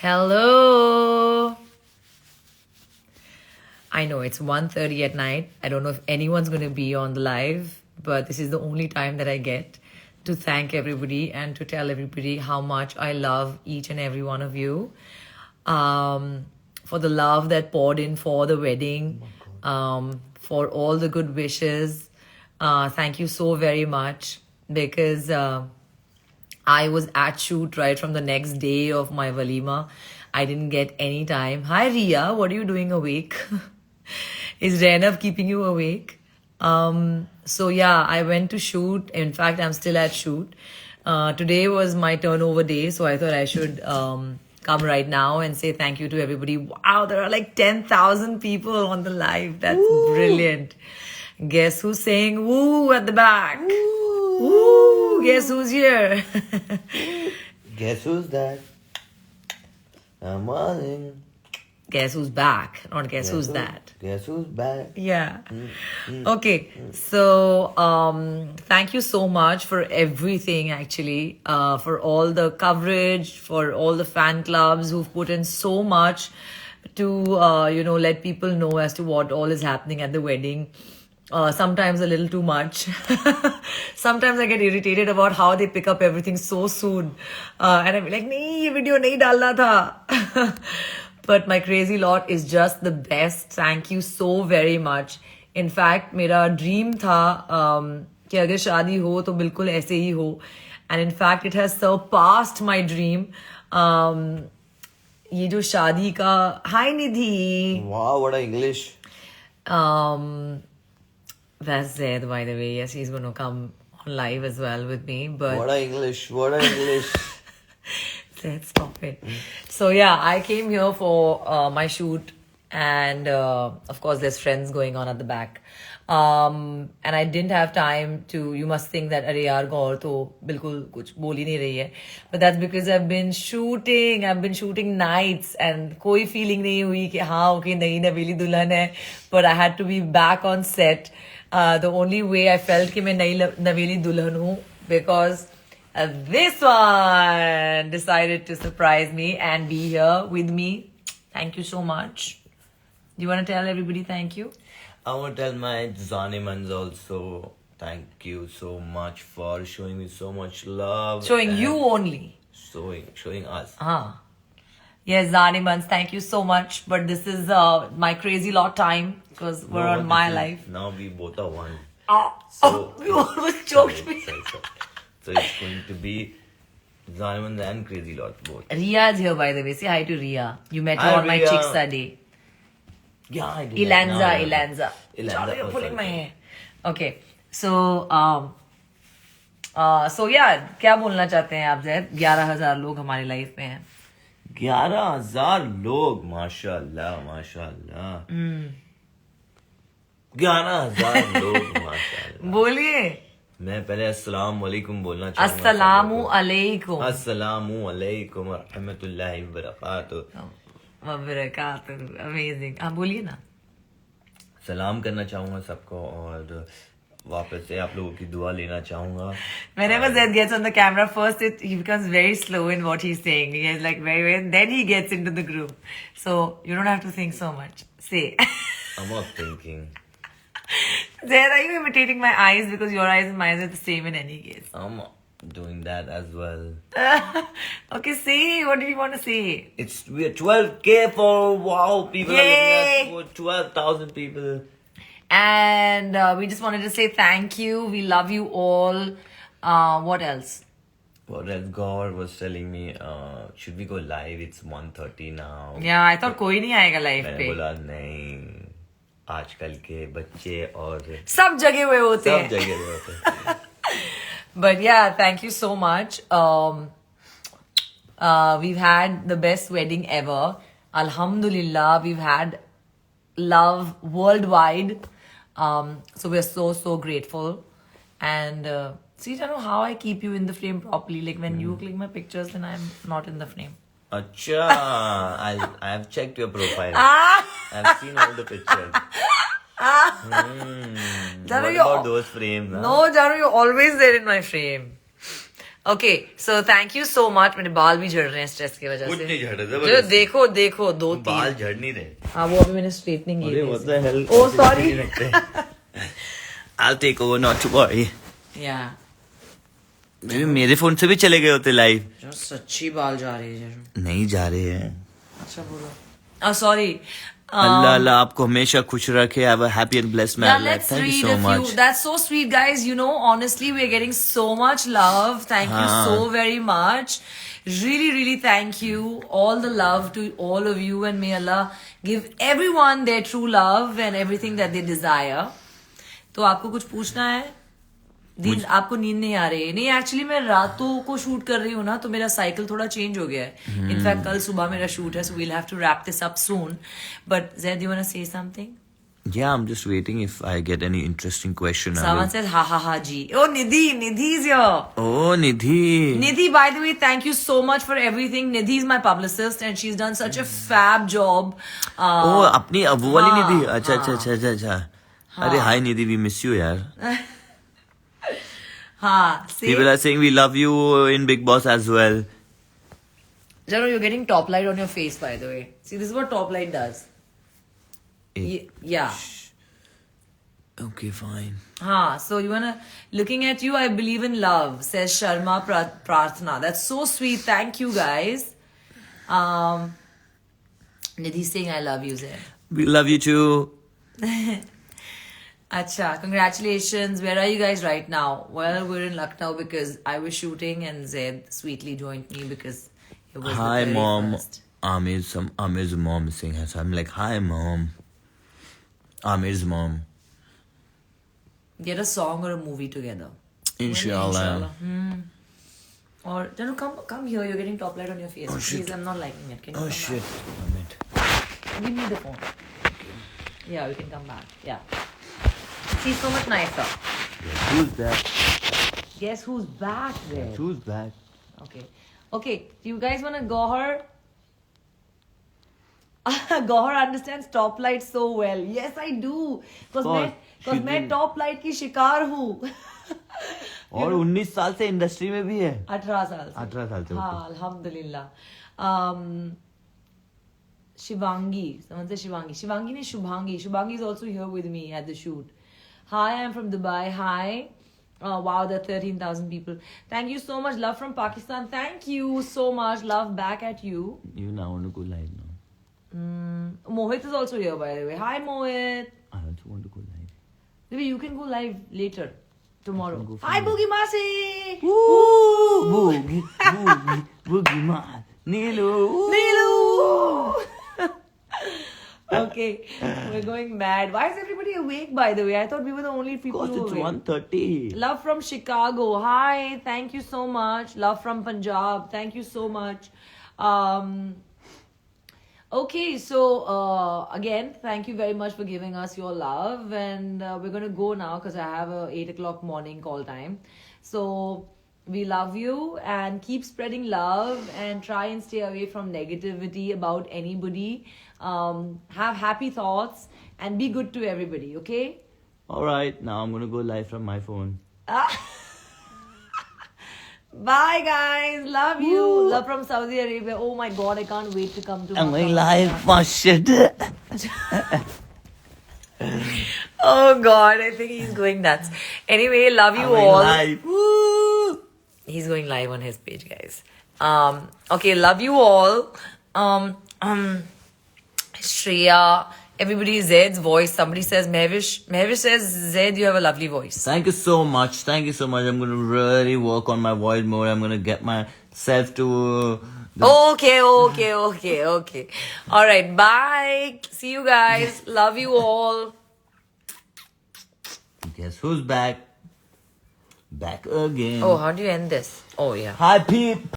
Hello. I know it's 1:30 at night. I don't know if anyone's going to be on the live, but this is the only time that I get to thank everybody and to tell everybody how much I love each and every one of you. For the love that poured in for the wedding, for all the good wishes. Thank you so very much because I was at shoot right from the next day of my walima. I didn't get any time. Hi Ria, what are you doing awake? Is Zainab keeping you awake? So yeah, I went to shoot. In fact, I'm still at shoot. Today was my turnover day, so I thought I should come right now and say thank you to everybody. Wow, there are like 10,000 people on the live. That's brilliant. Guess who's saying woo at the back? Woo! Guess who's here? Guess who's that? I'm on. Guess who's back? Not guess who's that. Guess who's back? Yeah. Okay. So, thank you so much for everything, actually, for all the coverage, for all the fan clubs who've put in so much to, let people know as to what all is happening at the wedding. Sometimes a little too much. Sometimes I get irritated about how they pick up everything so soon. And I'm like, nahi, ye video nahi dalna tha. But my crazy lot is just the best. Thank you so very much. In fact, मेरा dream था कि अगर शादी हो तो बिल्कुल ऐसे ही हो. And in fact, it has surpassed my dream. ये जो शादी का Hi Nidhi. Wow, what a English. That's Zaid, by the way. Yes, he's going to come on live as well with me. But What a English. What a English. Zaid, stop it. So yeah, I came here for my shoot, and of course, there's friends going on at the back. And I didn't have time to. You must think that अरे यार गौर तो बिल्कुल कुछ बोल ही नहीं रही है. But that's because I've been shooting. I've been shooting nights, and कोई feeling नहीं हुई कि हाँ okay नई नवेली दुल्हन है. But I had to be back on set. The only way I felt कि मैं नई नवेली दुल्हन हूँ because this one decided to surprise me and be here with me. Thank you so much. Do you want to tell everybody thank you? I want to tell my Zanimans also thank you so much for showing me so much love. Showing you only. Showing us. Yes, Zanimans, thank you so much. But this is my crazy lot time because we're on my life. Now we both are one. You almost choked me. So it's going to be Zanimans and Crazy Lot both. Ria is here, by the way. Say hi to Ria. You met her Hi, on my Ria. Chicksa day. Yeah, I did. Ilanza. Ilanza. You're Oh, pulling sorry. my hair. Okay. So, yeah, क्या बोलना चाहते हैं आप जैद? 11,000 लोग हमारी life में हैं. 11,000 लोग माशाल्लाह माशाल्लाह 11,000 लोग माशाल्लाह. बोलिए. मैं पहले अस्सलाम वालेकुम बोलना चाहूंगा. अस्सलामु अलैकुम. अस्सलामु अलैकुम व रहमतुल्लाहि व बरकातुहू. अमेजिंग. आप बोलिए ना. सलाम करना चाहूंगा सबको और वापस से आप लोगों की दुआ लेना चाहूंगा. Whenever Zaid gets on the camera, first he becomes very slow in what he's saying. He is like very, very, then he gets into the groove. So you don't have to think so much. Say. I'm not thinking. Zaid, are you imitating my eyes? Because your eyes and my eyes are the same in any case. I'm doing that as well. Okay, say. What did you want to say? We are 12K for wow people are Yay! looking at 12,000 people. And we just wanted to say thank you. We love you all. What else? What else? God was telling me, should we go live? It's 1:30 now. Yeah, I thought कोई नहीं आएगा live मैंने पे. बोला नहीं, आजकल के बच्चे और सब जगह हुए होते सब हैं. जगह पे होते हैं. But yeah, thank you so much. We've had the best wedding ever. Alhamdulillah, we've had love worldwide. So we're so grateful. And see, I don't know how I keep you in the frame properly. Like when you click my pictures, then I'm not in the frame. Acha, I have checked your profile. Ah! I've seen all the pictures. What Janu, about those frames? Huh? No, Janu, you're always there in my frame. Okay, so thank you so much. मेरे बाल भी झड़ रहे हैं stress की वजह कुछ से. नहीं झड़ रहा, जो जबरदस्ती। देखो देखो दो बाल तीन. झड़ नहीं रहे। हाँ वो अभी मैंने स्ट्रेटनिंग की अरे थी. what the hell? Oh sorry. नहीं रखते। I'll take over, not to worry। Yeah. मेरे फोन से भी चले गए होते लाइव। जो सच्ची बाल जा रही है. नहीं जा रहे हैं। अच्छा बोलो. Sorry. अल्लाह अल्लाह आपको हमेशा खुश रखे। Have a happy and blessed Yeah, married life। let's Thank you read so a much। few. That's so sweet, guys. You know, honestly, we're getting so much love. Thank you हाँ। so very much. Really, really thank you. All the love to all of you, and may Allah give everyone their true love and everything that they desire. तो आपको कुछ पूछना है? आपको नींद नहीं आ रही है? नहीं, एक्चुअली मैं रातों को शूट कर रही हूँ ना, तो मेरा साइकिल थोड़ा चेंज हो गया है. इनफैक्ट कल सुबह मेरा शूट है, so we'll have to wrap this up soon. But Zaid, you wanna say something? Yeah, I'm just waiting if I get any interesting question। Someone says ha ha ha ji. Oh, Nidhi is here. Oh, Nidhi। Nidhi, by the way, thank you so much for everything. Nidhi is my publicist and she's done such a fab job. Oh, अपनी वो वाली हाँ, निधि। अच्छा अच्छा अच्छा अच्छा अच्छा। अरे हाय निधि, we miss you यार। हाँ, People are saying we love you in Big Boss as well। Jano, you're getting top light on your face, by the way. See, this is what top light does. Yeah. Okay, fine। हाँ, so you wanna, looking at you, I believe in love, says Sharma Prarthana. That's so sweet. Thank you, guys. Nidhi's saying I love you, Zaid. We love you too। Acha, congratulations. Where are you guys right now? Well, we're in Lucknow because I was shooting and Zaid sweetly joined me because it was Hi the very mom। first. Amir's mom is saying hi, so I'm like hi mom। Amir's mom। Get a song or a movie together. Inshallah। Or Janu, come here. You're getting top light on your face. Oh, Please, shit. I'm not liking it. Can you Oh come shit। back? Give me the phone. Yeah, we can come back. Yeah. She's so much nicer. Who's back? Guess who's back there? Who's back? Okay. Okay. Do you guys want to Gohar? Gohar understands top light so well. Yes, I do. Because मैं top light की शिकार हूँ. और 19 साल से industry में भी है। 18 साल से. 18 साल से। हाँ, अल्हम्दुलिल्लाह. Shivangi. Someone said Shivangi. Shivangi ne Shubhangi. Shubhangi is also here with me at the shoot. Hi, I'm from Dubai. Hi. Oh, wow, there are 13,000 people. Thank you so much. Love from Pakistan. Thank you so much. Love back at you. You now want to go live now? Mohit is also here, by the way. Hi, Mohit. I also want to go live। Maybe you can go live later. Tomorrow. go Hi, Boogie Masi. Boogie Ma, Neelu। Okay, we're going mad. Why is everybody awake, by the way? I thought we were the only people Because who it's were awake. 1:30। Love from Chicago. Hi, thank you so much. Love from Punjab. Thank you so much. Okay, so again, thank you very much for giving us your love. And we're going to go now because I have a 8 o'clock morning call time. So we love you and keep spreading love and try and stay away from negativity about anybody. Have happy thoughts and be good to everybody, okay? Alright, now I'm gonna go live from my phone। Bye guys, love you. Love from Saudi Arabia. Oh my god, I can't wait to come to I'm going Makkah. live, my shit। Oh god, I think he's going nuts. Anyway, love you I'm going all. live। Woo! He's going live on his page, guys. Okay, love you all. Shreya, everybody, Zaid's voice. Somebody says Mehvish. Mehvish says, Zaid, you have a lovely voice. Thank you so much। Thank you so much। I'm gonna really work on my voice more। I'm gonna get myself to Okay. All right, bye. See you guys. Love you all. Guess who's back? Back again। Oh, how do you end this? Oh, yeah. Hi, peep।